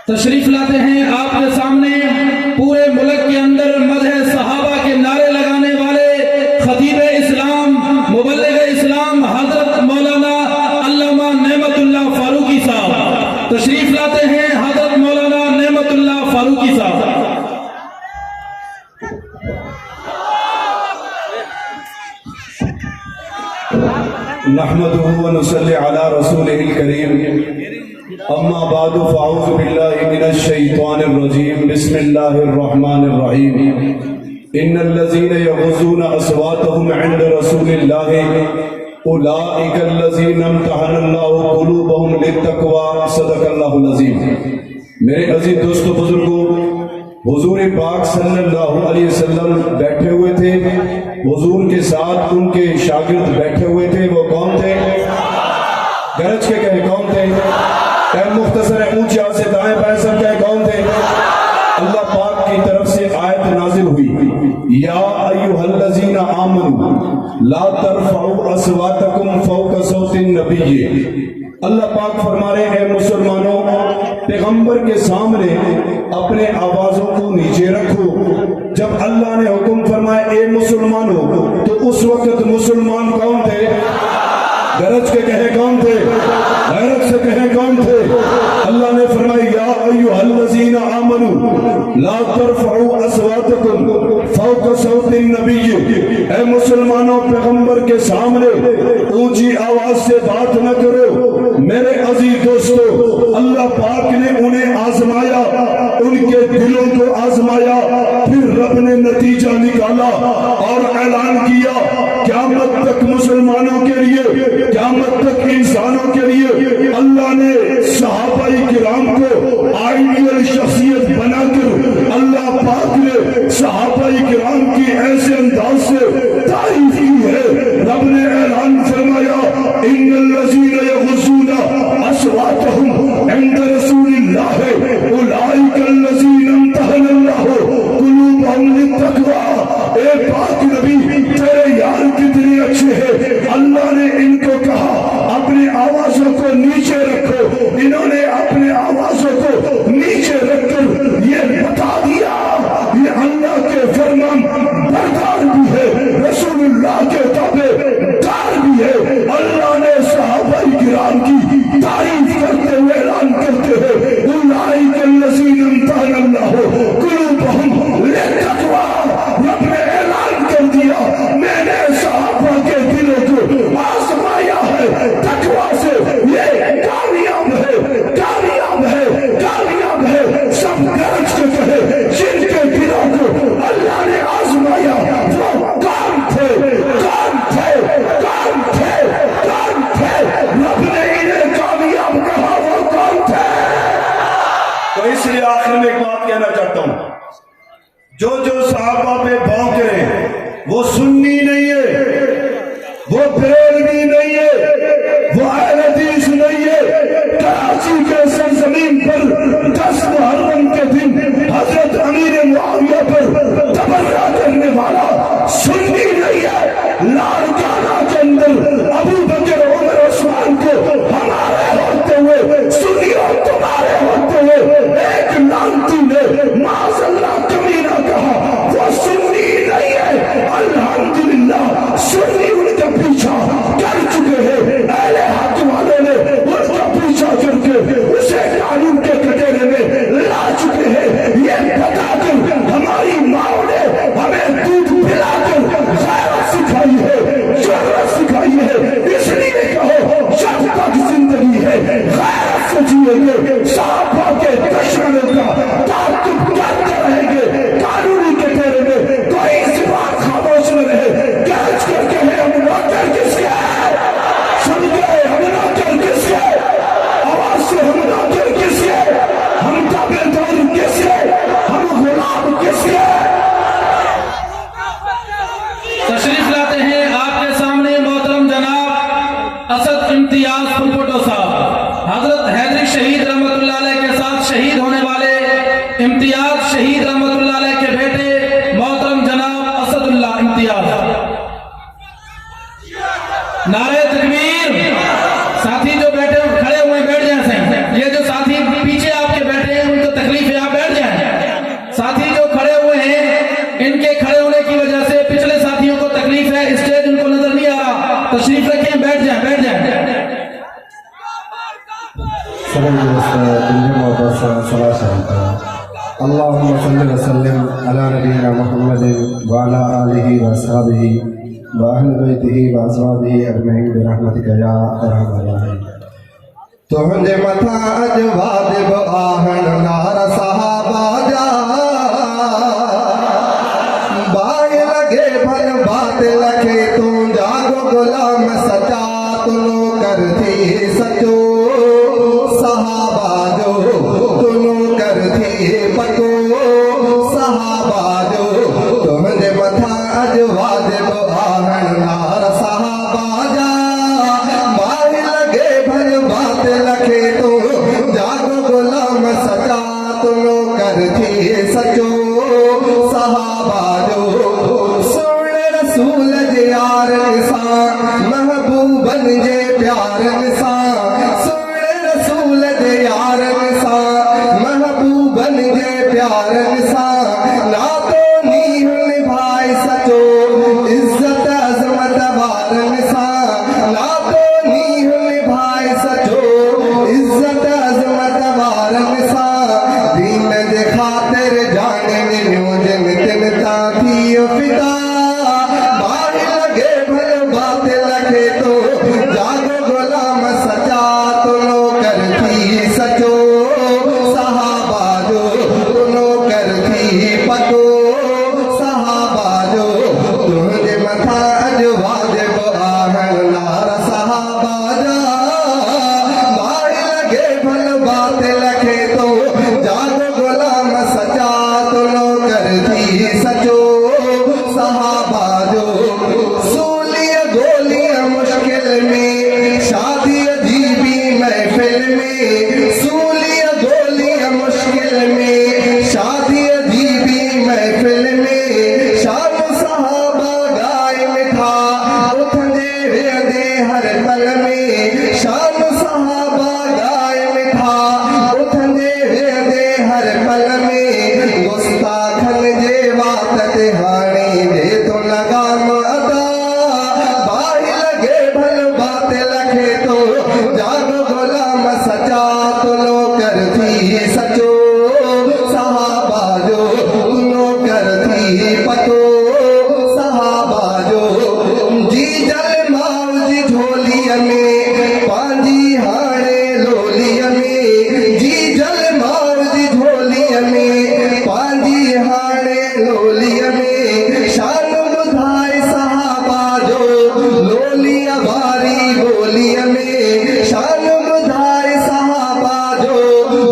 تشریف لاتے ہیں آپ کے سامنے پورے ملک کے اندر مدح صحابہ کے نعرے لگانے والے خطیب اسلام مبلغ اسلام حضرت مولانا علامہ نعمت اللہ فاروقی صاحب تشریف لاتے ہیں حضرت مولانا نعمت اللہ فاروقی صاحب. نحمده ونصلي على رسوله الكريم اما بعد فاعوذ بالله من الشيطان الرجيم بسم الله الرحمن الرحيم ان الذين يغضون اصواتهم عند رسول الله اولئك الذين امتحن الله قلوبهم للتقوى صدق الله العظيم. میرے عزیز دوستو بزرگوں، حضور پاک صلی اللہ علیہ وسلم بیٹھے ہوئے تھے، حضور کے ساتھ ان کے شاگرد بیٹھے ہوئے تھے. وہ کون تھے؟ گرج کے کہے کون تھے؟ مختصر ہے اونچی آواز سے دائیں بائیں سب کہے کون تھے؟ اللہ پاک کی طرف سے آیت نازل ہوئی، یا ایھا الذین آمنوا لا ترفعوا اصواتکم فوق صوت النبی. اللہ پاک فرما رہے ہیں مسلمانوں، پیغمبر کے سامنے اپنے آوازوں کو نیچے رکھو. جب اللہ نے حکم فرمایا اے مسلمانوں، تو اس وقت مسلمان کون تھے؟ گرج کے کہے کون تھے؟ غیرت سے کہے کون تھے؟ اللہ نے فرمایا یا ایھا الذین آمنوا لا ترفعوا اصواتکم فوق صوت النبی. اے مسلمانوں، پیغمبر کے سامنے اونچی آواز سے بات نہ کرو. میرے عزیز دوستو، اللہ پاک نے انہیں آزمایا، ان کے دلوں کو آزمایا، پھر رب نے نتیجہ نکالا اور اعلان کیا قیامت تک مسلمانوں کے لیے، قیامت تک انسانوں کے لیے اللہ نے صحابہ کرام کو آئیڈیل شخصیت بنا کر اللہ پاک نے صحابہ کرام کی ایسے انداز سے تعریف کی ہے. رب نے اعلان فرمایا ان الذین یغضون اصواتهم عند رسول اللہ اولئک الذین امتحن اللہ قلوبهم للتقوی. اے پاک نبی، تیرے یار کتنے اچھے ہیں. اللہ نے ان کو کہا اپنی آوازوں کو نیچے رکھو. انہوں نے اپنے آوازوں کو نیچے رکھ کر یہ بتا دیا یہ اللہ کے فرمان بردار بھی ہے، رسول اللہ کے تابع دار بھی ہے. اللہ نے صحابہ کرام کی تعریف کرتے ہوئے اعلان کرتے ہیں اولئک الذین امتحن اللہ قلوبهم للتقوی. رب نے اعلان کر دیا میں نے صحابہ کے دلوں کو آزمایا ہے تقوی سے. یہ کامیاب ہے، کامیاب ہے، کامیاب ہے. سب گرج کے کہے جن کے دلوں کو اللہ نے آزمایا وہ کون تھے؟ کون تھے؟ کون تھے؟ کون تھے؟ رب نے انہیں کامیاب کہا وہ کون تھے؟ تو اس لیے آخر میں ایک بات کہنا چاہتا ہوں، جو صحابہ پہ بھونک رہے وہ سنی نہیں ہے، وہ بریلوی نہیں ہے، وہ اہل حدیث نہیں ہے. کراچی کے سرزمین پر 10 محرم کے دن حضرت امیر معاویہ پر تبرہ کرنے والا سنی نہیں ہے. لاڑکانہ کے اندر ابو بکر عمر عثمان کو ہمارے ہوتے ہوئے سنی اور تمہارے ہوتے ہوئے ایک لانتی نے معاذ اللہ کمینہ کہا وہ سنی نہیں ہے. الحمدللہ سنی ان کا پیچھا کر چکے ہیں. اہل حق والوں نے ان کا پیچھا کر کے اسے قانون کے کٹہرے میں لا چکے ہیں. یہ بتا کر ہماری ماں نے ہمیں دودھ پلا کر غیرت سکھائی ہے، جرأت سکھائی ہے. اس لیے کہو جب تک زندگی ہے غیرت سے جیئیں گے، صحابہ کے دشمنوں کا تعاقب کرتے رہیں گے. قانونی کٹہرے میں کوئی اس بات خاموش نہ رہے. گرج کر کے ہم نوکر کس کے ہیں؟ سن گئے ہم نوکر کس کے؟ آواز سے ہم نوکر کس کے؟ ہم تابع دار کس کے؟ ہم غلام کس کے؟ تشریف لاتے ہیں آپ کے سامنے محترم جناب اسد امتیاز پھلپوٹو صاحب، حضرت حیدری شہید رحمت اللہ علیہ کے ساتھ شہید ہونے والے امتیاز شہید رحمت اللہ علیہ کے بیٹے محترم جناب اسد اللہ امتیاز. نعرہ تکبیر. ساتھی جو بیٹھے کھڑے ہوئے بیٹھ جائیں. یہ جو ساتھی پیچھے آپ کے بیٹھے ہیں دل محبت سے صلاۃ سلام کریں۔ اللهم صل وسلم على نبينا محمد وعلى آله وأصحابه وأهل بيته وأزواجه أجمعين برحمتك يا أرحم الراحمين۔ تجھے متھا اج واجب آہن نار صحابہ جا، بائے لگے بھل بات لکھے تو جاگو غلام سچا، تنو کر تھی سچو صحابہ جو، تنو کر تھی پکو صحابہ جو، تجھے متھا اج واجب آہن نار صحابہ جا، بائے لگے بھل بات لکھے تو جاگو غلام سچا، تنو کر تھی سچو صحابہ جو، سن رسول جے یار نساں محبوبن جے پیار نساں، سن رسول جے یار نساں محبوبن جے پیار نساں، نا تو نیہ نبھائی سچو عزت عظمت وار نساں، نا تو نیہ نبھائی سچو عزت عظمت وار نساں، دین دے خاطر جانے ننیوں جن تن تا تھی فدا، باہی لگے بھل بات لکھے تو جاگو غلام سچا، تنو کر تھی سچو صحابہ جو، تنو کر تھی پکو صحابہ جو، تجھے متھا اج واجب آہن نار صحابہ جا، باہی لگے بھل بات لکھے تو جاگو غلام سچا، تنو کر تھی سچو صحابہ جو، سولی گولی مشکل میں شادی عجیبی محفل میں، سولی گولی مشکل میں شادی عجیبی محفل میں، شان صحابہ قائم تھا اٹھنے ویندے ہر پل میں، شان صحابہ قائم تھا اٹھنے ویندے ہر پل میں، گستاخن جے واتت ہانی دے تو لگام ادا، باہی لگے بھل بات لکھے تو جاگو غلام سچا، تنو کر تھی سچو صحابہ جو، تنو کر تھی پکو صحابہ جو، جی جل ماؤ جی جھولی میں پانجی ہاڑے لولی میں، جی جل ماؤ جی جھولی میں پانجی ہاڑے لولی میں، شان بدھائے صحابہ جو لولی باری بولی میں، شان بدھائے صحابہ جو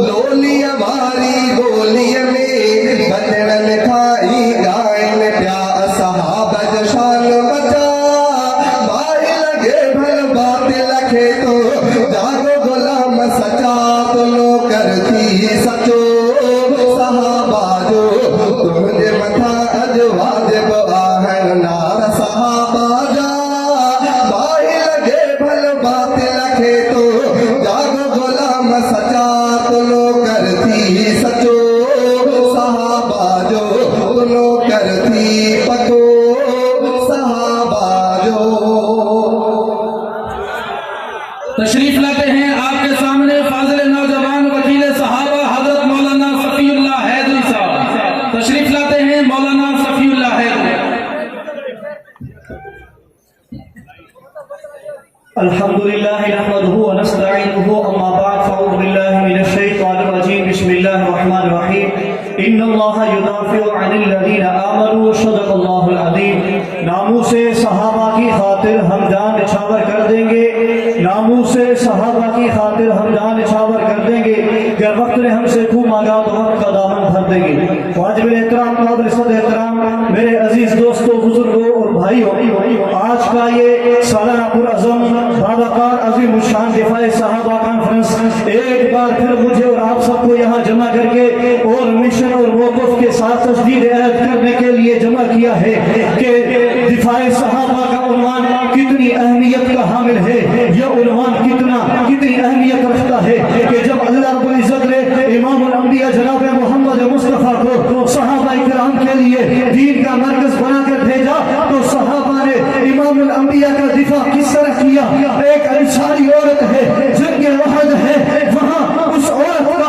لولی باری بولی میں، بچڑن کھائی گائن پیا صحابہ جو شان بچا، باہی لگے بھل بات لکھے تو جاگو غلام سچا، تنو کر تھی سچو صحابہ جو، تجھے متھا اج واجب آہن نار صحابہ جا، باہی لگے بھل بات لکھے تو جاگو غلام سچا، تنو کر تھی سچو صحابہ جو، تنو کر تھی پکو صحابہ جو۔ تشریف لاتے ہیں آپ کے سامنے فاضل نوجوان وکیل صحابہ حضرت مولانا صفی اللہ حیدری صاحب، تشریف لاتے ہیں مولانا صفی اللہ حیدری۔ الحمد لله نحمده ونستعينه اما بعد فاعوذ بالله من الشيطان الرجيم بسم الله الرحمن الرحيم ان الله يدافع عن الذين امنوا صدق الله العظيم۔ ناموس صحابہ کی خاطر ہم جان نچھاور کر دیں گے، ناموس صحابہ کی خاطر ہم جان نچھاور کر دیں گے، اگر وقت نے ہم سے خون مانگا تو ہم کا دامن بھر دیں گے۔ واجب احترام قابل صد احترام میرے عزیز دوستوں بزرگوں اور بھائیوں، آج کا یہ سالانہ پرعزم باوقار عظیم الشان دفاع صحابہ کانفرنس ایک بار پھر مجھے اور آپ سب کو یہاں جمع کر کے اور مشن اور موقف کے ساتھ تجدید عہد کرنے کے لیے جمع کیا ہے کہ دفاع صحابہ کا عنوان کتنی اہمیت کا حامل ہے، یہ عنوان کتنی اہمیت رکھتا ہے کہ جب اللہ رب العزت نے امام الانبیاء جناب محمد مصطفیٰ کو صحابہ کرام کے لیے دین کا مرکز بنا کر بھیجا تو صحابہ نے امام الانبیاء کا دفاع کس طرح کیا۔ ایک انصاری عورت ہے جنگ وحد ہے، وہاں اس عورت کا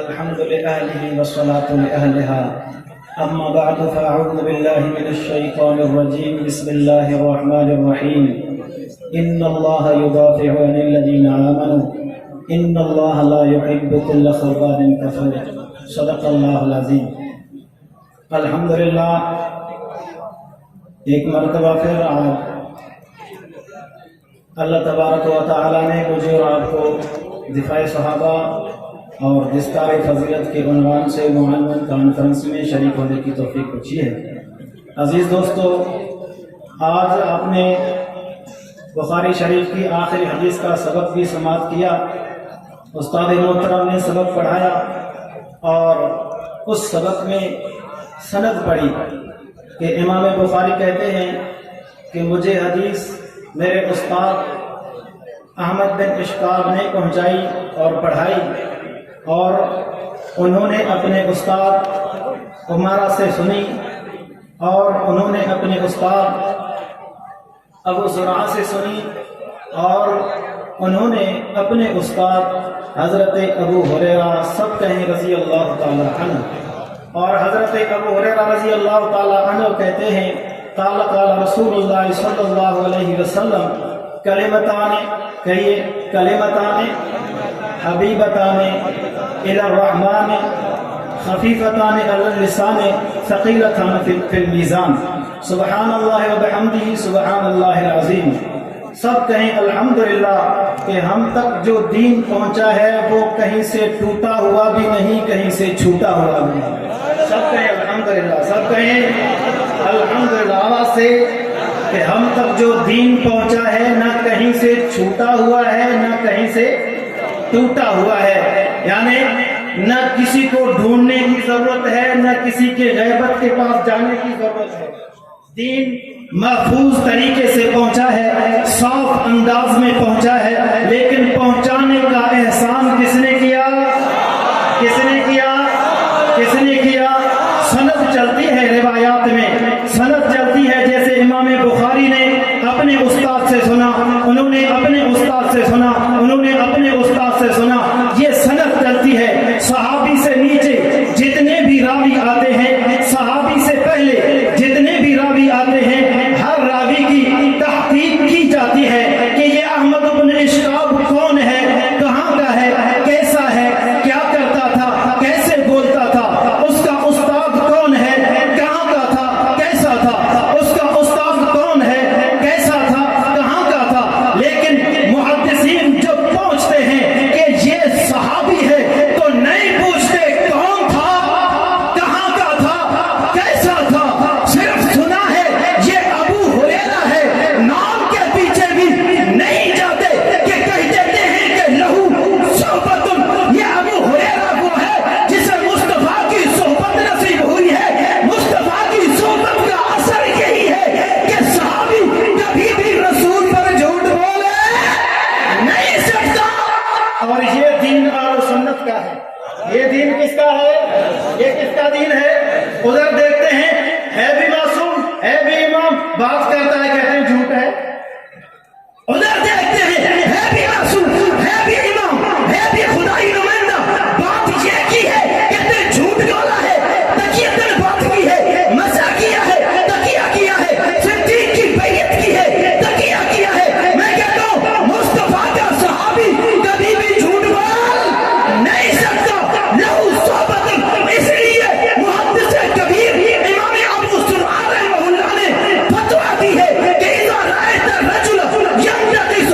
الحمد لله والصلاة لأهلها أما بعد فأعوذ بالله من الشيطان الرجيم بسم الله الرحمن الرحيم إن الله يدافع عن الذين آمنوا إن الله لا يحب كل خوان كفور صدق الله العظيم۔ الحمدللہ ایک مرتبہ پھر آج اللہ تبارک و تعالی نے مجھے اور آپ کو دفاع صحابہ اور دستار فضیلت کے عنوان سے معلوم کانفرنس میں شریک ہونے کی توفیق بخشی ہے۔ عزیز دوستو، آج آپ نے بخاری شریف کی آخری حدیث کا سبق بھی سماعت کیا، استاد محترم نے سبق پڑھایا اور اس سبق میں سند پڑھی کہ امام بخاری کہتے ہیں کہ مجھے حدیث میرے استاد احمد بن اشکاب نے پہنچائی اور پڑھائی، اور انہوں نے اپنے استاد عمارہ سے سنی، اور انہوں نے اپنے استاد ابو زرعہ سے سنی، اور انہوں نے اپنے استاد حضرت ابو ہریرہ سب کہیں رضی اللہ تعالی عنہ، اور حضرت ابو ہریرہ رضی اللہ تعالی عنہ کہتے ہیں قال قال رسول اللہ صلی اللہ علیہ وسلم کلمتان، کہیے کلمتان حبیبتان الی الرحمن خفیفتان علی اللسان ثقیلتان فی المیزان سبحان اللہ وبحمدہ سبحان اللہ العظیم۔ سب کہیں الحمدللہ کہ ہم تک جو دین پہنچا ہے وہ کہیں سے ٹوٹا ہوا بھی نہیں، کہیں سے چھوٹا ہوا بھی نہیں۔ سب کہیں الحمدللہ، سب کہیں الحمدللہ آواز سے کہ ہم تک جو دین پہنچا ہے نہ کہیں سے چھوٹا ہوا ہے نہ کہیں سے ٹوٹا ہوا ہے، یعنی نہ کسی کو ڈھونڈنے کی ضرورت ہے نہ کسی کے غیبت کے پاس جانے کی ضرورت ہے۔ دین محفوظ طریقے سے پہنچا ہے، صاف انداز میں پہنچا ہے، لیکن پہنچانے کا احسان کس نے کیا؟ کس نے کیا؟ کس نے کیا؟ سند چلتی ہے روایات میں، سند چلتی ہے جیسے امام بخاری نے اپنے استاد سے سنا، انہوں نے اپنے استاد سے سنا، انہوں نے اپنے استاد سے سنا، یہ سند چلتی ہے۔ صحابی سے نیچے جتنے بھی راوی آتے ہیں، صحابی سے پہلے جتنے بھی راوی آتے ہیں، ہر راوی کی تحقیق کی جاتی ہے کہ یہ احمد بن اشکاب کون ہے، کہاں کا ہے، کیسا ہے، کیا کرتا تھا، کیسے بولتا تھا، اس کا استاد کون ہے، کہاں کا تھا، کیسا تھا، اس کا استاد کون ہے، کیسا تھا، کہاں کا تھا۔ لیکن محدثین جب پہنچتے ہیں کہ یہ صحابی ہے تو نہیں پوچھتے کون تھا، کہاں کا تھا، کیسا تھا، صرف سنا ہے یہ ابو ہریرہ ہے، نام کے پیچھے بھی نہیں جاتے کہ کہہ دیتے ہیں کہ لہو صحبت، یہ ابو ہریرہ وہ ہے جسے مصطفیٰ کی صحبت نصیب ہوئی ہے۔ مصطفیٰ کی صحبت کا اثر یہی ہے کہ صحابی کبھی بھی رسول پر جھوٹ بولے نہیں سکتا۔ اور یہ دین اہل سنت کا ہے، یہ دین کس کا ہے، یہ کس کا دین ہے؟ ادھر دیکھتے ہیں ہے بھی معصوم، ہے بھی امام، بات کرتا ہے کہتے ہیں جھوٹ ہے۔ ادھر دیکھتے ہیں ہے بھی معصوم، ہے بھی امام، ہے بھی خدائی نمائندہ، بات یہ کی ہے کہتے ہیں جھوٹ بولا ہے، تقیہ دل بات کی ہے، مزہ کیا ہے، تقیہ کیا ہے، صدیق کی بیعت کی ہے، تقیہ کیا ہے۔ میں کہتا ہوں مصطفیٰ کا صحابی کبھی بھی جھوٹ بول نہیں سکتا۔ لہو صحبت، اس لیے محدث کبیر امام ابو زرعہ رحمہ اللہ نے فتویٰ دی ہے کہ اذا رأیت الرجل ينتقص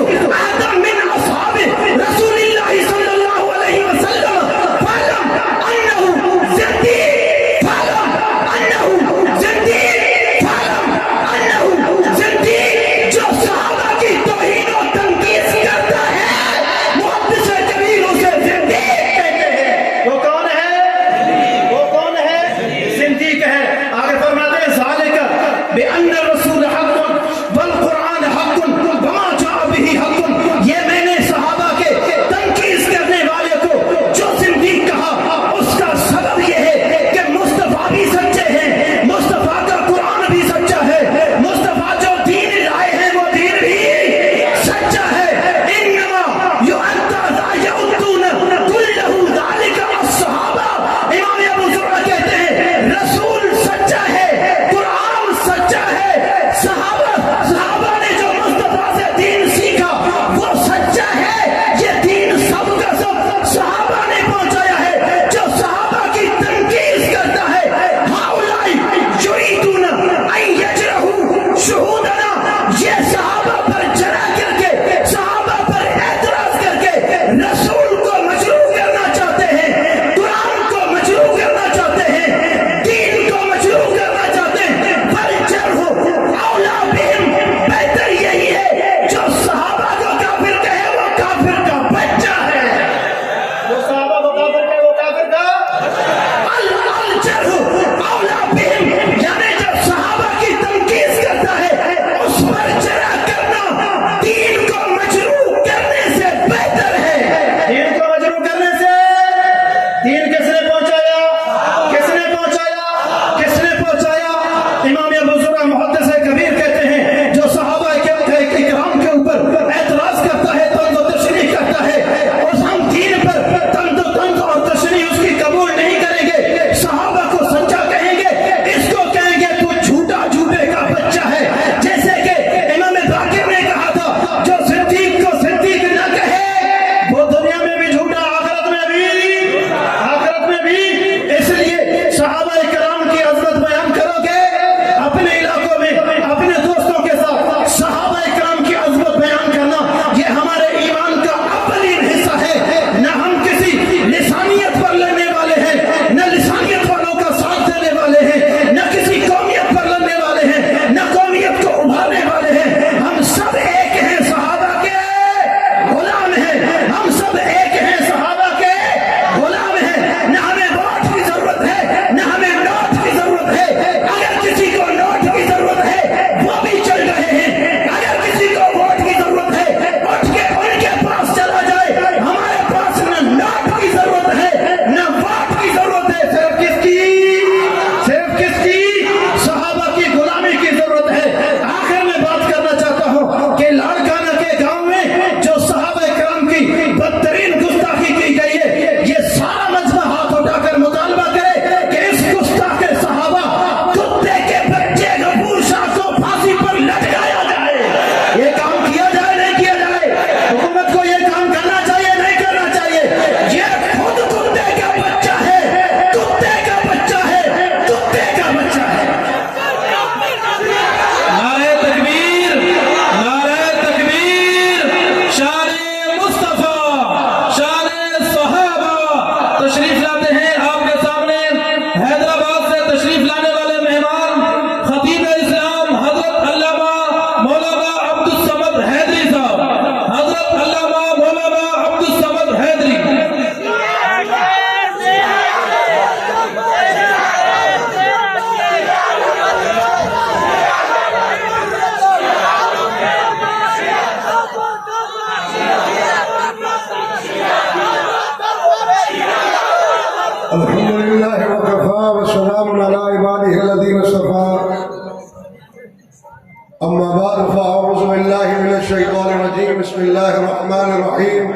أما بعد فأعوذ بالله من الشيطان الرجيم بسم الله الرحمن الرحيم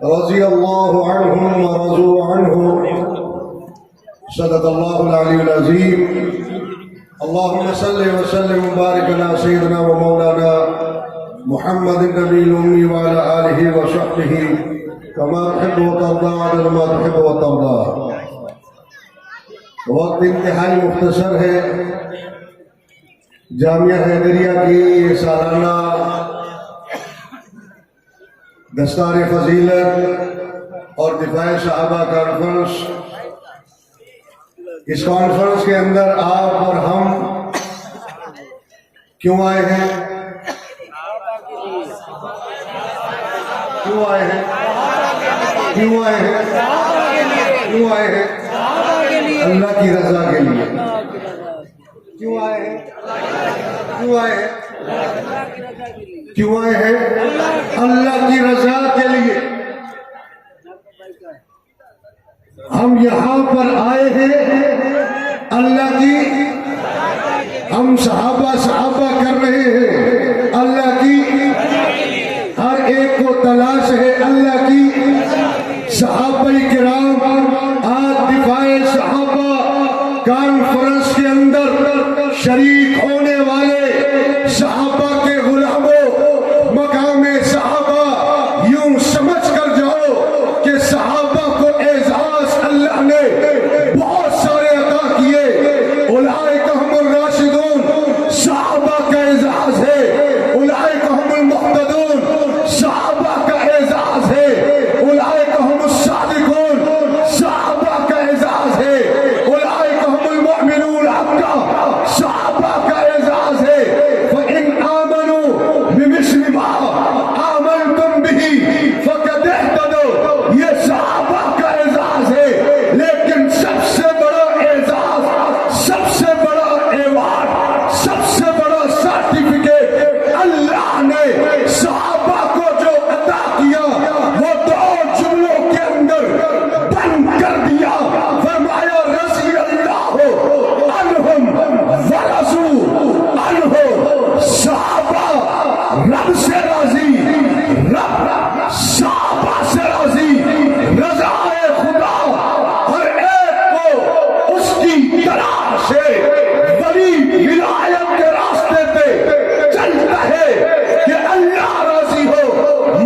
رضي الله عنهم ورضوا عنه صدق الله العلي العظيم اللهم صل وسلم وبارك على سيدنا ومولانا محمد النبي الأمي وعلى آله وصحبه كما تحب وترضى عدد ما تحب وترضى. وقت انتہائی مختصر ہے. جامعہ حیدریہ کی سالانہ دستار فضیلت اور دفاع صحابہ کانفرنس، اس کانفرنس کے اندر آپ اور ہم کیوں آئے ہیں؟ کیوں آئے ہیں؟ کیوں آئے ہیں؟ کیوں آئے ہیں؟ اللہ کی رضا کے لیے. کیوں آئے ہیں؟ کیوں آئے ہیں؟ کیوں آئے ہیں؟ اللہ کی رضا کے لیے. ہم یہاں پر آئے ہیں اللہ کی، ہم صحابہ کر رہے ہیں اللہ کی، ہر ایک کو تلاش ہے اللہ کی. صحابہ کرام آج دفاع صحابہ کانفرنس کے اندر شریک ہونے والے صحابہ کے غلاموں، مقام صحابہ یوں سمجھ کر جاؤ کہ صحابہ کو اعزاز اللہ نے بہت سارے عطا کیے. اولئک هم الراشدون، صحابہ کا اعزاز ہے. اولئک هم المهتدون، صحابہ کا اعزاز ہے. اولئک هم الصادقون، صحابہ کا اعزاز ہے. اولئک هم المؤمنون حقا، صحابہ کا اعزاز ہے. فإن آمنوا بمثل ما آمنتم به فقد اهتدوا، یہ صحابہ کا اعزاز ہے. لیکن سب سے بڑا اعزاز، سب سے بڑا ایوارڈ، سب سے بڑا سرٹیفکیٹ اللہ نے صحابہ کو جو عطا کیا وہ دو جملوں کے اندر بند کر دیا. فرمایا رضی اللہ عنہم ورضوا عنہ، صحابہ رب سے راضی، رب صحابہ سے راضی. رضا خدا ہر ایک کو اس کی تلاش ہے. ولی ولایت کے راستے پہ چلتا ہے کہ اللہ راضی ہو.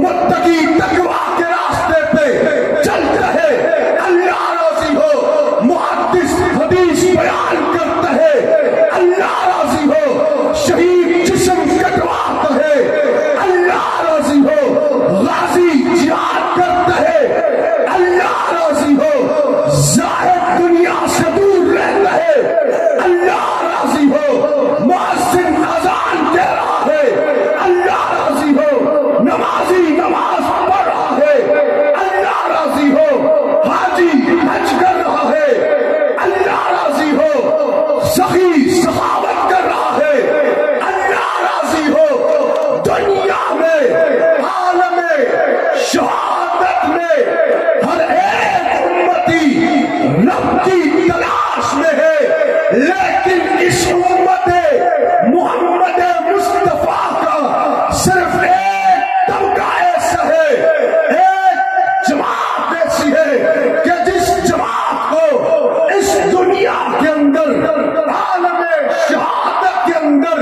متقی تقویٰ کے راستے پہ چلتا ہے اللہ راضی ہو. محدث حدیث بیان کرتا ہے اللہ راضی ہو. شہید جسم کٹواتا ہے اللہ راضی ہو. غازی جہاد کرتا ہے اللہ راضی ہو. زاہد دنیا سے دور رہتا ہے اللہ راضی ہو. مؤذن اذان کہہ رہا ہے اللہ راضی ہو. نمازی نماز پڑھ رہا ہے اللہ راضی ہو. حاجی حج کر رہا ہے اللہ راضی ہو. سخی سخاوت کر رہا ہے اللہ راضی ہو. دنیا میں عالم شہادت میں ہر ایک امتی رب کی تلاش میں ہے. لیکن اس امت محمد مصطفیٰ کا صرف ایک طبقہ ایسا ہے، ایک جماعت ایسی ہے کہ جس جماعت کو اس دنیا کے اندر عالم شہادت کے اندر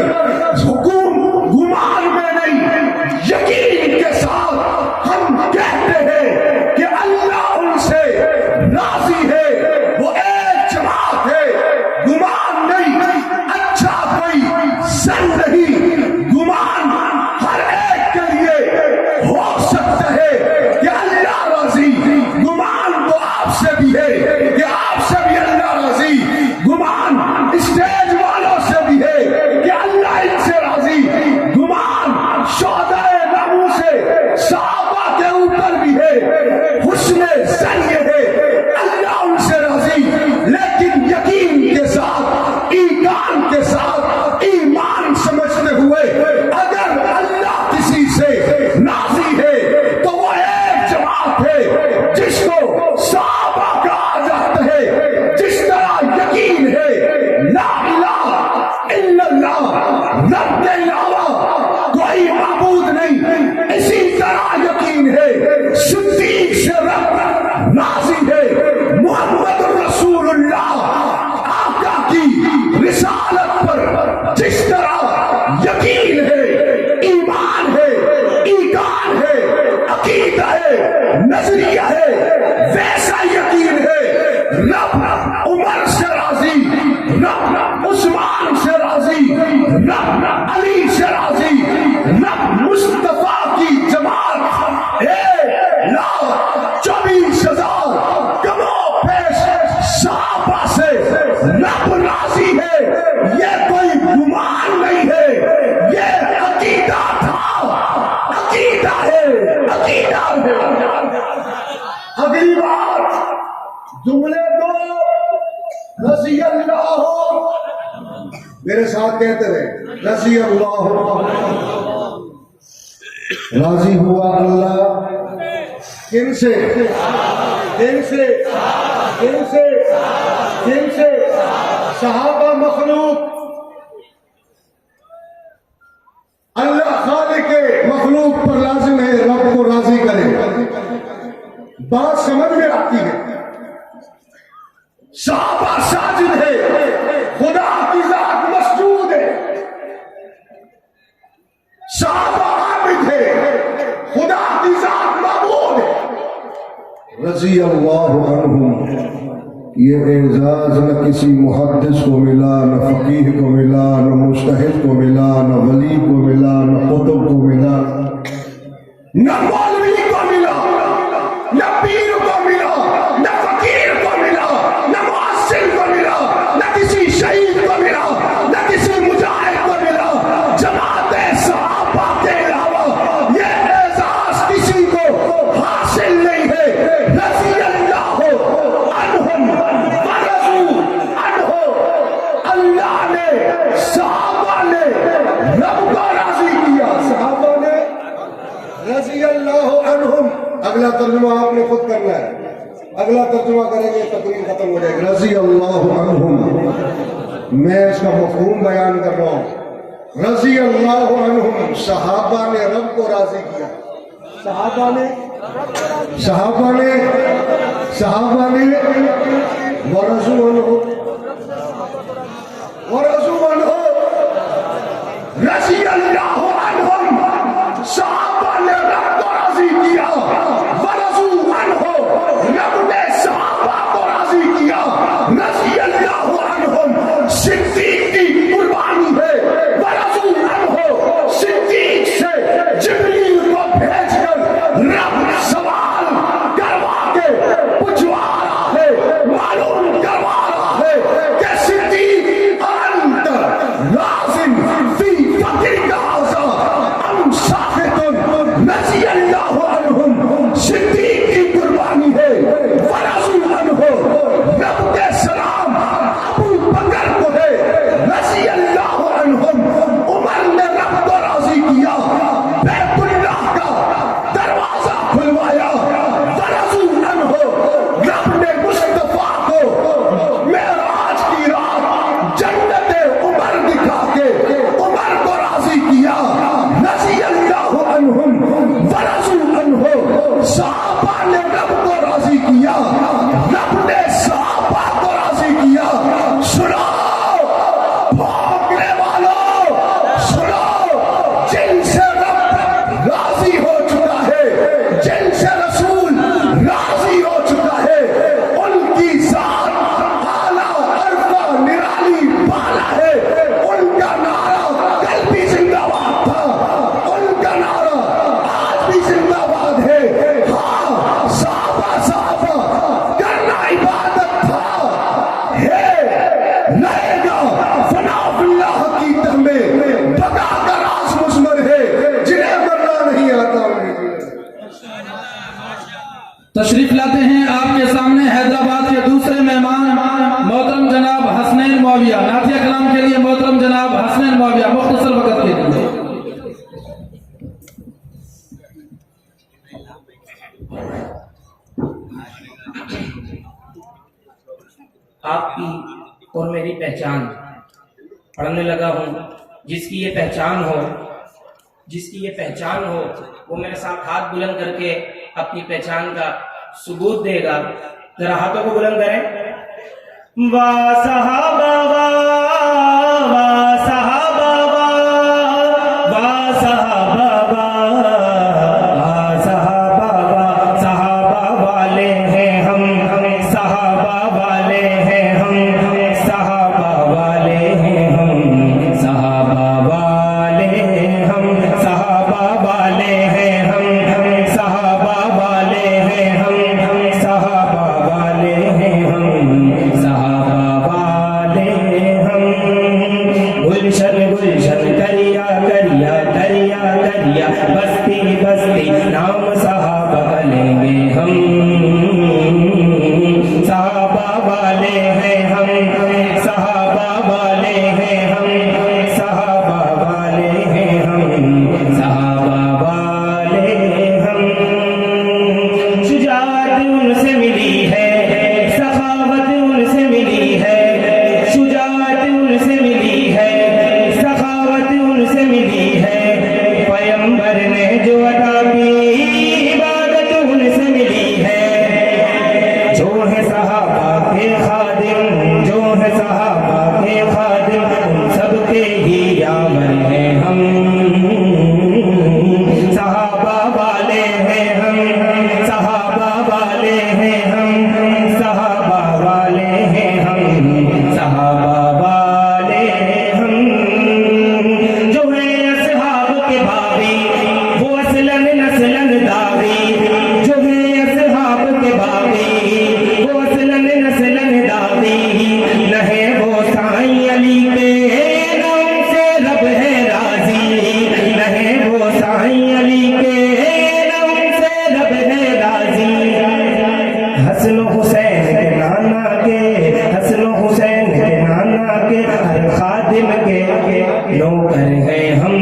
گمان میں نہیں، یقین کے ساتھ ہم کہتے ہیں کہ اللہ ان سے راضی ہے. وہ ایک جماعت ہے، گمان نہیں. اچھا کوئی زن نہیں، گمان ہر ایک کے لیے ہو سکتا ہے کہ اللہ راضی. گمان تو آپ سے بھی ہے کہ آپ سے بھی اللہ راضی. گمان اسٹیج والوں سے بھی ہے کہ اللہ ان سے راضی. اللہ رب کے علاوہ کوئی معبود نہیں، اسی طرح یقین ہے صدیق سے رب راضی ہے، محمد رسول اللہ آقا کی رسالت پر جس طرح یقین ہے، ایمان ہے، ایقان ہے، عقیدہ ہے، نظریہ ہے، ویسا یقین ہے رب عمر سے راضی، رب عثمان سے راضی، رب علی سے راضی، رب مصطفیٰ کی جماعت 1,24,000 کمو پیش صحابہ سے رب راضی ہے، یہ کوئی گمان نہیں ہے، یہ عقیدہ تھا، عقیدہ ہے، عقیدہ ہے۔ اگلی بات جملے کو رضی اللہ، میرے ساتھ کہتے رہے رضی اللہ، راضی ہوا اللہ کن سے کن سے کن سے کن سے؟ صحابہ مخلوق، اللہ خالق مخلوق پر لازم ہے رب کو راضی کرے۔ بات سمجھ میں آتی ہے؟ صحابہ ساجد ہے، خدا کی ذات مسجود ہے، صحابہ عابد ہے، خدا کی ذات معبود ہے۔ رضی اللہ عنہم، یہ اعزاز نہ کسی محدث کو ملا، نہ فقیہ کو ملا، نہ مجتہد کو ملا، نہ ولی کو ملا، نہ قطب کو ملا، نہ مولوی کو ملا، نہ پیر کو ملا، نہ فقیر کو ملا، نہ محسن کو ملا، نہ کسی شہید کو ملا، نہ کسی مجاہد کو ملا۔ جماعت صحابہ کے علاوہ یہ اعزاز کسی کو حاصل نہیں ہے۔ رضی اللہ عنہم ورضوا عنہ، اللہ نے صحابہ نے رب کو راضی کیا، صحابہ نے رضی اللہ عنہم۔ اگلا ترجمہ آپ نے خود کرنا ہے، اگلا ترجمہ کریں گے تقریر ختم ہو جائے گی۔ رضی اللہ عنہم، میں اس کا مفہوم بیان کر رہا ہوں۔ رضی اللہ عنہم، صحابہ نے رب کو راضی کیا، صحابہ نے ورضوا عنہ، ورضوا عنہ، رضی اللہ عنہم، صحابہ نے رب کو راضی کیا، ورضوا عنہ، رب نے صحابہ کو راضی کیا۔ رضی اللہ عنہم صدیق کی قربانی ہے، ورضوا عنہ صدیق سے جبریل کو بھیج کر رب سوال کروا کے پوچھوا رہا ہے، معلوم کروا رہا ہے کہ صدیق انت لازم فی فقرک ھذا ام ساخط۔ رضی اللہ عنہم صدیق کی قربانی ہے، ورضوا عنہ رب کے سلام ابو بکر کو ہے، رضی اللہ عنہم عمر نے رب کو راضی کیا، بیت اللہ کا دروازہ کھلوایا، ورضوا عنہ رب نے مصطفیٰ کو معراج کی رات جنت عمر دکھا کے عمر کو راضی کیا، رضی اللہ عنہم ورضوا عنہ۔ صحابہ نے رب کو راضی کیا، رب نے صحابہ کو راضی کیا۔ سنو بھونکنے والوں، سنو، جن سے رب راضی ہو چکا ہے، جن سے رسول راضی ہو چکا ہے، ان کی ذات اعلیٰ عرفہ نرالی بالا ہے۔ ان کا نعرہ کل بھی زندہ باد تھا، ان کا نعرہ آج بھی زندہ باد ہے۔ ہاں، صحابہ کرنا عبادت تھا، ہے، رہے گا، فنا فی اللہ کی تہ میں بقا کا راز مضمر ہے، جنہیں مرنا نہیں آتا۔ تشریف لاتے ہیں آپ کے سامنے حیدرآباد کے دوسرے مہمان محترم جناب حسنین معاویہ، نعتیہ کلام کے لیے محترم جناب حسنین معاویہ مختصر وقت کے لیے۔ آپ کی اور میری پہچان پڑھنے لگا ہوں. جس کی یہ پہچان ہو وہ میرے ساتھ ہاتھ بلند کر کے اپنی پہچان کا ثبوت دے گا. ذرا ہاتھوں کو بلند کریں. وا صحابہ وا صحابہ وا صحابہ وا صحابہ صحابہ والے ہیں ہم صحابہ والے ہیں ہم صحابہ والے ہیں ہم صحابہ والے ہم صحابہ والے ہیں ہم صحابہ والے ہیں ہم صحابہ والے ہیں ہم صحابہ والے ہم. گلشن گلشن کریا کریا کریا کریا بستی بستی نام صحابہ لیں گے ہم صحابہ والے ہیں ہم صحابہ والے ہیں ہم صحابہ والے ہیں ہم صحابہ والے ہم. شجاعت ان سے ملی ہے سخاوت ان سے ملی ہے شجاعت ان سے ملی ہے سخاوت ان سے ملی ہے. پیغمبر نے جو عطا کی عبادت ان سے ملی ہے. جو ہے صحابہ کے خادم جو ہے صحابہ کے خادم ان سب کے ہی یاور ہیں ہم صحابہ والے ہیں ہم صحابہ والے ہیں ہم صحابہ والے ہیں ہم صحابہ والے ہم. جو ہے اصحاب کے بابی وہ اصلاً نسلاً داوی جو ہے اصحاب کے بابی وہ اصلاً نسلاً داوی نہ ہے وہ سائیں علی کے نام سے رب ہے راضی نہ ہے وہ سائیں علی کے نام سے رب ہے راضی. حسن و حسین کے نانا کے حسن و حسین کے نانا کے ہر خادم کے نوکر ہیں ہم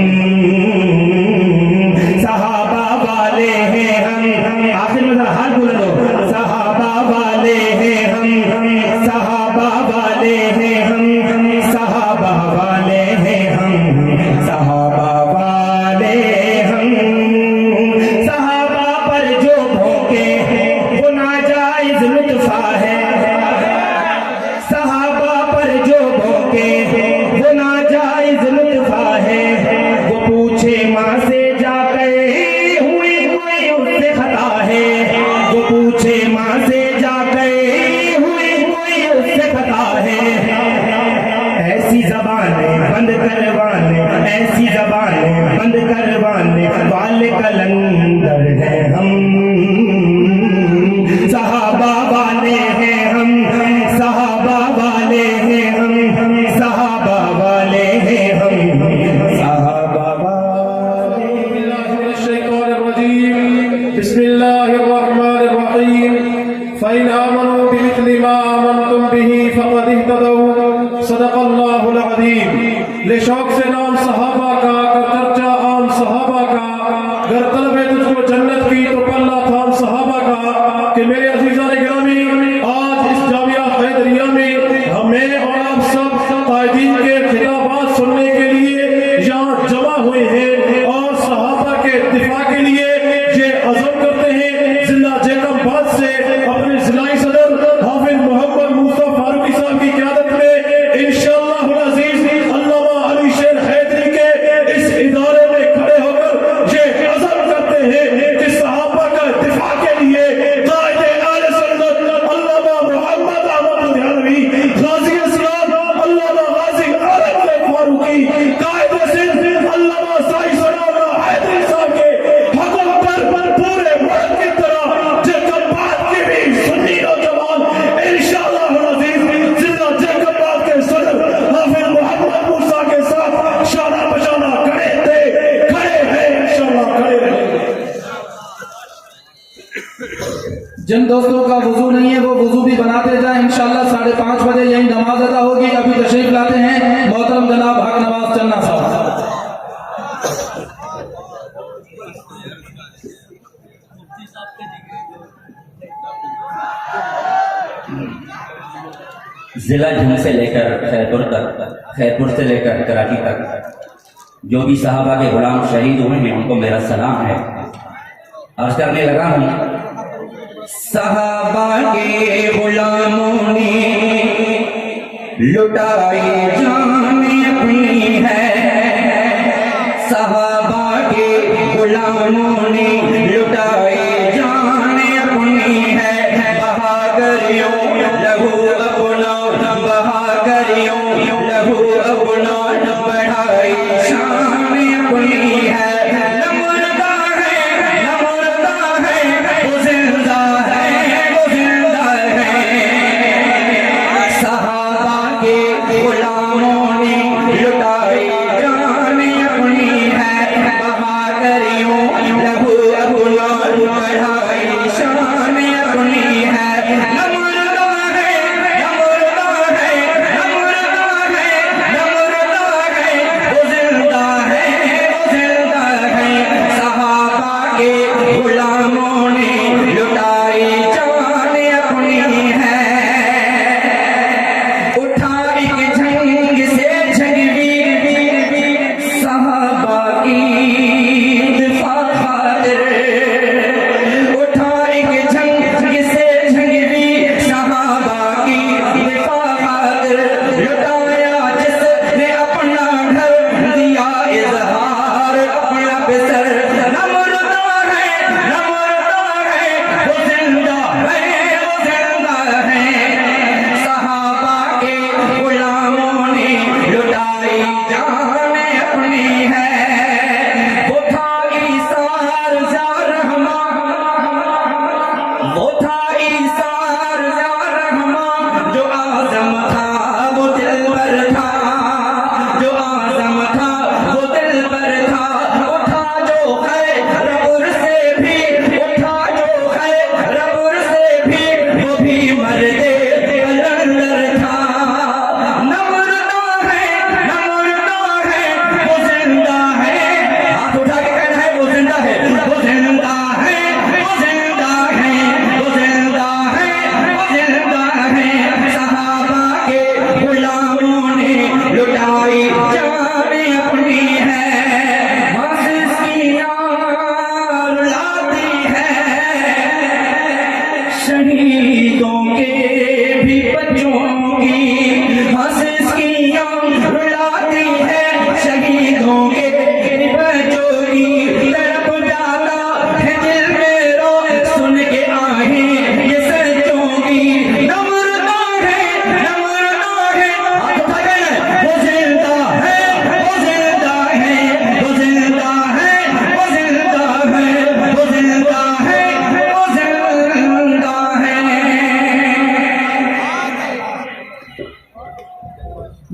صحابہ والے ہیں ہم. آخر میں ہاتھ بلند ہو. صحابہ والے ہیں ہم صحابہ والے ہیں ہم صحابہ والے ہیں ہم صحابہ والے ہم. صحابہ پر جو بھونکے وہ ناجائز لطفہ ہے. صحابہ پر جو بھونکے وہ ناجائز لطفہ ہے. وہ پوچھے ماں سے جا کر ہوئی اس سے خطا ہے. وہ پوچھے ماں سے جا کر ہوئی اس سے خطا ہے. ایسی زبانیں بند کروانے ایسی زبانیں بند کروانے والے کلندر ہیں ہم صحابہ والے ہیں ہم صحابہ والے ہیں ہم صحابہ والے ہیں ہم صحابہ والے. الشيطان الرجيم بسم الله الرحمن الرحيم فإن آمنوا بمثل ما آمنتم به فقد اهتدوا صدق الله العظيم. لے شوق سے نام صحابہ کا کر چرچا عام صحابہ کا گر طلب ہے تجھ کو جنت کی تو پلہ تھام صحابہ کا. کہ میرے عزیزان گرامی آج اس جامعہ حیدریہ میں ہمیں اور آپ سب قائدین کے خطابات سننے کے لیے یہاں جمع ہوئے ہیں اور صحابہ کے دفاع کے لیے یہ عزم کرتے ہیں ضلع جیکب باد سے اپنے ضلعی صدر حافظ محمد موسیٰ فاروقی صاحب کی قیادت میں انشاءاللہ العزیز علامہ علی شیر حیدری کے اس ادارے میں کھڑے ہو کر یہ عزم کرتے ہیں کہ صحابہ کا دفاع کے لیے قائد اہل سنت علامہ محمد احمد دہلوی غازی اسلام علامہ غازی عالم فاروقی قائد سندھ علامہ سائی ثناءاللہ حیدری صاحب کے حکم پر پورے ملک کی طرح جیکب باد کی بھی سنی نوجوان انشاءاللہ العزیز ضلع جیکب باد کے صدر حافظ محمد موسیٰ کے ساتھ شانہ بشانہ کھڑے ہیں انشاءاللہ کھڑے رہیں گے. جن دوستوں کا وضو نہیں ہے وہ وضو بھی بناتے جائیں. انشاءاللہ 5:30 بجے یہی نماز ادا ہوگی. ابھی تشریف لاتے ہیں محترم جناب حق نواز چننا صاحب. ضلع جن سے لے کر خیبر تک خیرپور سے لے کر کراچی تک جو بھی صحابہ کے غلام شہید ہوئے ہیں ان کو میرا سلام ہے. عرض کرنے لگا ہوں صحابہ کے غلاموں نے لٹائی جان اپنی ہے، صحابہ کے غلاموں نے لٹائی جان اپنی ہے، بہاگریوں لہو اپنا بہاگریوں لہو اپنا بڑھائی شان اپنی ہے. نہ مردہ ہے نہ مردہ ہے وہ زندہ ہے وہ زندہ ہے. صحابہ کے غلاموں نے لٹائی جان اپنی ہے، بہاگریوں لہو اپنا بڑھائی شان اپنی ہے. نہ مردہ ہے نہ مردہ ہے نہ مردہ ہے نہ مردہ ہے وہ زندہ ہے وہ زندہ ہے. صحابہ کے غلاموں نے لٹائی جان اپنی ہے. اٹھا ایک جنگ سے جھگڑی صحابہ کی دفاع خاطر، اٹھا ایک جنگ سے جھگڑی صحابہ کی دفاع خاطر. لٹایا جس نے اپنا گھر دیا اظہار اپنا بسر. نہ مردہ ہے نہ مردہ ہے وہ زندہ ہے وہ زندہ ہے. صحابہ کے غلاموں نے لٹائی جان اپنی ہے. وہ تھا ایثار یا رحمان، وہ تھا ایثار یا رحمان، جو اعظم تھا وہ دل پر تھا، جو اعظم تھا وہ دل پر تھا. اٹھا جو خیر پور سے بھی، اٹھا جو خیر پور سے بھی، وہ بھی مرد قلندر تھا. نہ مردہ ہے نہ مردہ ہے وہ زندہ ہے. ہاتھ اٹھا کے کہنا ہے وہ زندہ ہے وہ زندہ ہے وہ زندہ ہے وہ زندہ ہے وہ زندہ ہے. صحابہ کے غلاموں نے لٹائی جان اپنی ہے. معزز کی یار لاتی ہے شہیدوں کے بھی بچوں کی. معزز کی یار لاتی ہے شہیدوں کے بھی بچوں کی. تڑپ جاتا ہے دل میرا سن کے آہیں یہ سچوں کی. نہ مردہ ہے نہ مردہ ہے ہاتھ اٹھا کے کہنا ہے وہ زندہ ہے وہ زندہ ہے وہ زندہ ہے وہ زندہ ہے وہ زندہ ہے وہ زندہ ہے.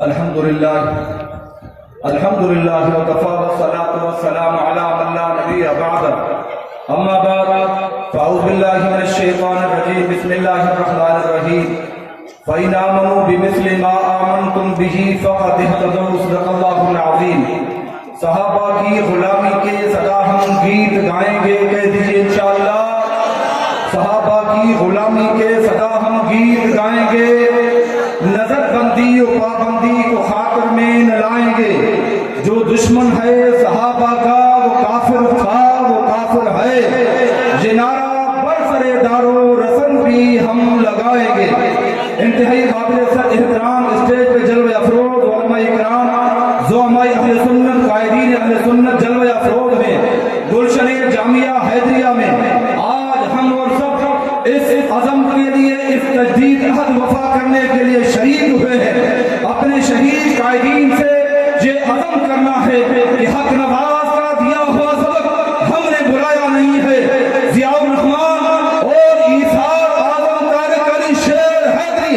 الحمد لله وكفى والصلاة والسلام على من لا نبي بعده أما بعد فأعوذ بالله من الشيطان الرجيم بسم الله الرحمن الرحيم فإن آمنوا بمثل ما آمنتم به فقد اهتدوا صدق الله العظيم. صحابہ کی غلامی کے صدا ہم گیت گائیں گے، کہہ دیجئے انشاءاللہ. صحابہ کی غلامی کے صدا ہم گیت گائیں گے، نظر بندی و پابندی کو خاطر میں نہ لائیں گے. جو دشمن ہے صحابہ کا وہ کافر تھا، وہ کافر ہے. یہ نعرہ برسر دار و رسن بھی ہم لگائیں گے. انتہائی قابل احترام اسٹیج پہ جلوہ افروز علماء اکرام، زعماء اہل سنت، قائدین اہل سنت جلوہ افروز میں گلشن جامعہ حیدریہ میں آج ہم اور سب اس عزم کے لیے، اس تجدید عہد وفا کرنے کے لیے شریک ہوئے ہیں. اپنے شہید قائدین سے یہ عزم کرنا ہے کہ حق نواز کا دیا ہوا سبق ہم نے بلایا نہیں ہے. ضیاء الرحمان اور ایثار اعظم طارق علی شیر حیدری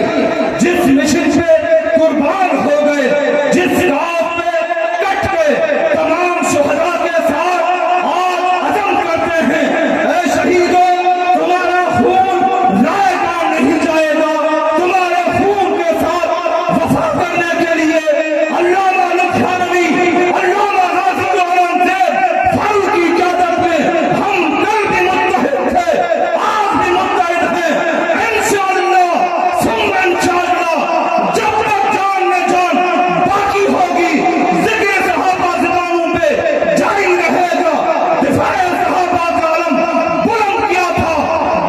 جس مشن پہ قربان ہو گئے، جس راہ پہ کٹ گئے، تمام شہداء کے ساتھ آج عزم کرتے ہیں اے شہیدوں، تمہارا خون ضائع نہیں جائے گا. تمہارے خون کے ساتھ وفا کرنے کے لیے علامہ لکھانوی، علامہ ناصر علم سے فرض کی قیادت میں ہم کل بھی متحد تھے، آج بھی متحد ہیں. انشاءاللہ ثم انشاءاللہ جب تک جان میں جان باقی ہوگی ذکر صحابہ زبانوں پہ جاری رہے گا. دفاع صحابہ کا علم بلند کیا تھا،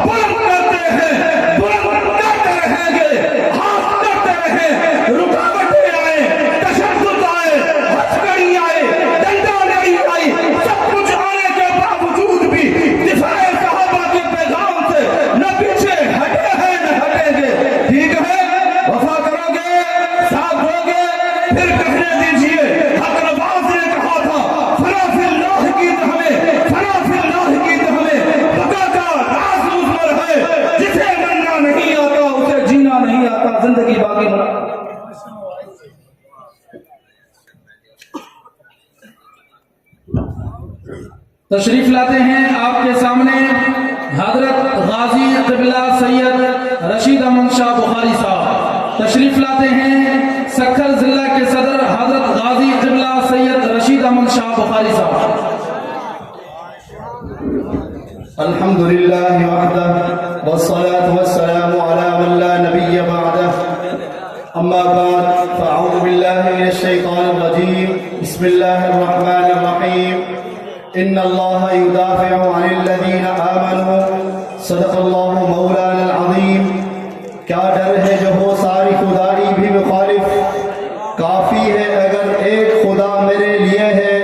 بلند کرتے ہیں، بلند کرتے رہیں گے، ہاتھ کرتے رہیں. رکاوٹیں آئے، تشدد آئے، ہتھکڑی آئے، ڈنڈا نہیں آئی، سب کچھ آنے کے باوجود بھی دفاع صحابہ کے پیغام سے نہ پیچھے ہٹے ہیں نہ ہٹیں گے. ٹھیک ہے، وفا کرو گے، ساتھ دو گے. پھر کہنے دیجئے حق نواز نے کہا تھا فنا فی اللہ کی ہمیں، فنا فی اللہ کی ہمیں بقا کا راز مضمر ہے. جسے مرنا نہیں آتا اسے جینا نہیں آتا، زندگی باقی بنا. تشریف لاتے ہیں آپ کے سامنے حضرت غازی قبلہ سید رشید امن شاہ بخاری صاحب. تشریف لاتے ہیں سکھر ضلع کے صدر حضرت غازی قبلہ سید رشید امن شاہ بخاری صاحب. الحمد لله وحده والصلاة والسلام على من لا نبي بعده. أما بعد فأعوذ بالله من الشيطان الرجيم بسم الله الرحمن الرحيم. إن الله يدافع عن الذين آمنوا صدق الله مولانا العظيم. کیا ڈر ہے جو ہو ساری خدائی بھی مخالف، کافی ہے اگر ایک خدا میرے لیے ہے.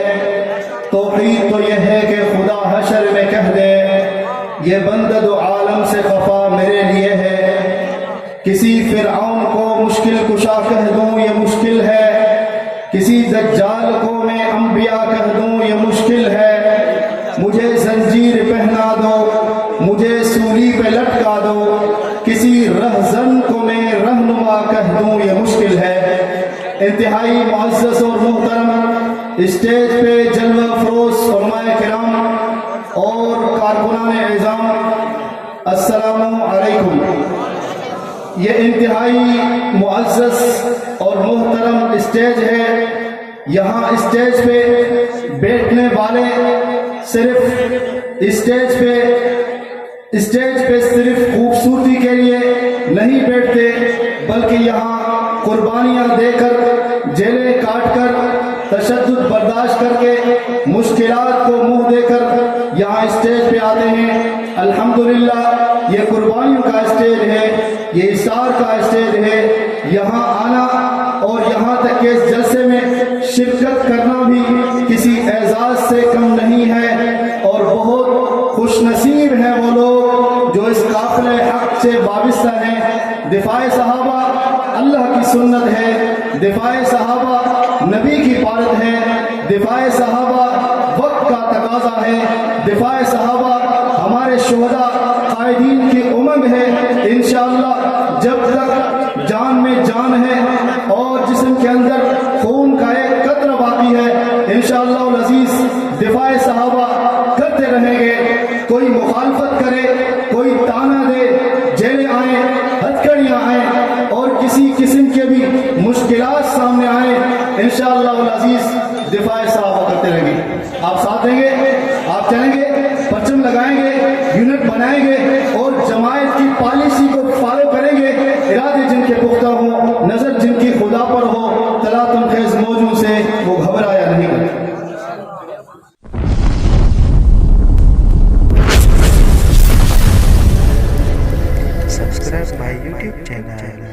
توحید تو یہ ہے کہ خدا حشر میں کہہ دے یہ بندہ دو عالم سے خفا میرے لیے ہے. کسی فرعون کو مشکل کشا کہہ دوں یہ مشکل ہے، کسی دجال کو میں انبیاء کہہ دوں یہ مشکل ہے. مجھے زنجیر پہنا دو، مجھے سولی پہ لٹکا دو، کسی رہزن کو میں رہنما کہہ دوں یہ مشکل ہے. انتہائی معزز اور محترم اسٹیج پہ جلوہ افروز علماء کرام اور کارکنان اعظام، السلام علیکم. یہ انتہائی معزز اور محترم اسٹیج ہے. یہاں اسٹیج پہ بیٹھنے والے صرف اسٹیج پہ صرف خوبصورتی کے لیے نہیں بیٹھتے، بلکہ یہاں قربانیاں دے کر، جیلیں کاٹ کر، تشدد برداشت کر کے، مشکلات کو منہ دے کر یہاں اسٹیج پہ آتے ہیں. الحمدللہ یہ قربانیوں کا اسٹیج ہے، یہ اشار کا اسٹیج ہے. یہاں آنا اور یہاں تک کہ اس جلسے میں شرکت کرنا بھی کسی اعزاز سے کم نہیں ہے. اور بہت خوش نصیب ہیں وہ لوگ جو اس قافلہ حق سے وابستہ ہیں. دفاع صحابہ اللہ کی سنت ہے، دفاع صحابہ نبی کی پالت ہے، دفاع صحابہ وقت کا تقاضا ہے، دفاع صحابہ ہمارے شہداء قائدین کی امنگ ہے. انشاءاللہ جب تک جان میں جان ہے اور جسم کے اندر خون کا ایک قطرہ باقی ہے، انشاءاللہ العزیز دفاع صحابہ کرتے رہیں گے. کوئی مخالفت کرے، کوئی تانا دے، جیلیں آئیں، ہتھکڑیاں آئیں اور کسی قسم کے بھی مشکلات سامنے آئیں، انشاءاللہ العزیز دفاع صحابہ کرتے رہیں گے. آپ ساتھ دیں گے، آپ چلیں گے، پرچم لگائیں گے، یونٹ بنائیں گے اور جماعت کی پالیسی کو فالو کریں گے. ارادے جن کے پختہ ہوں، نظر جن کی خدا پر ہو، تلاطم خیز موجوں سے وہ گھبرایا نہیں کرتے. subscribe my YouTube channel.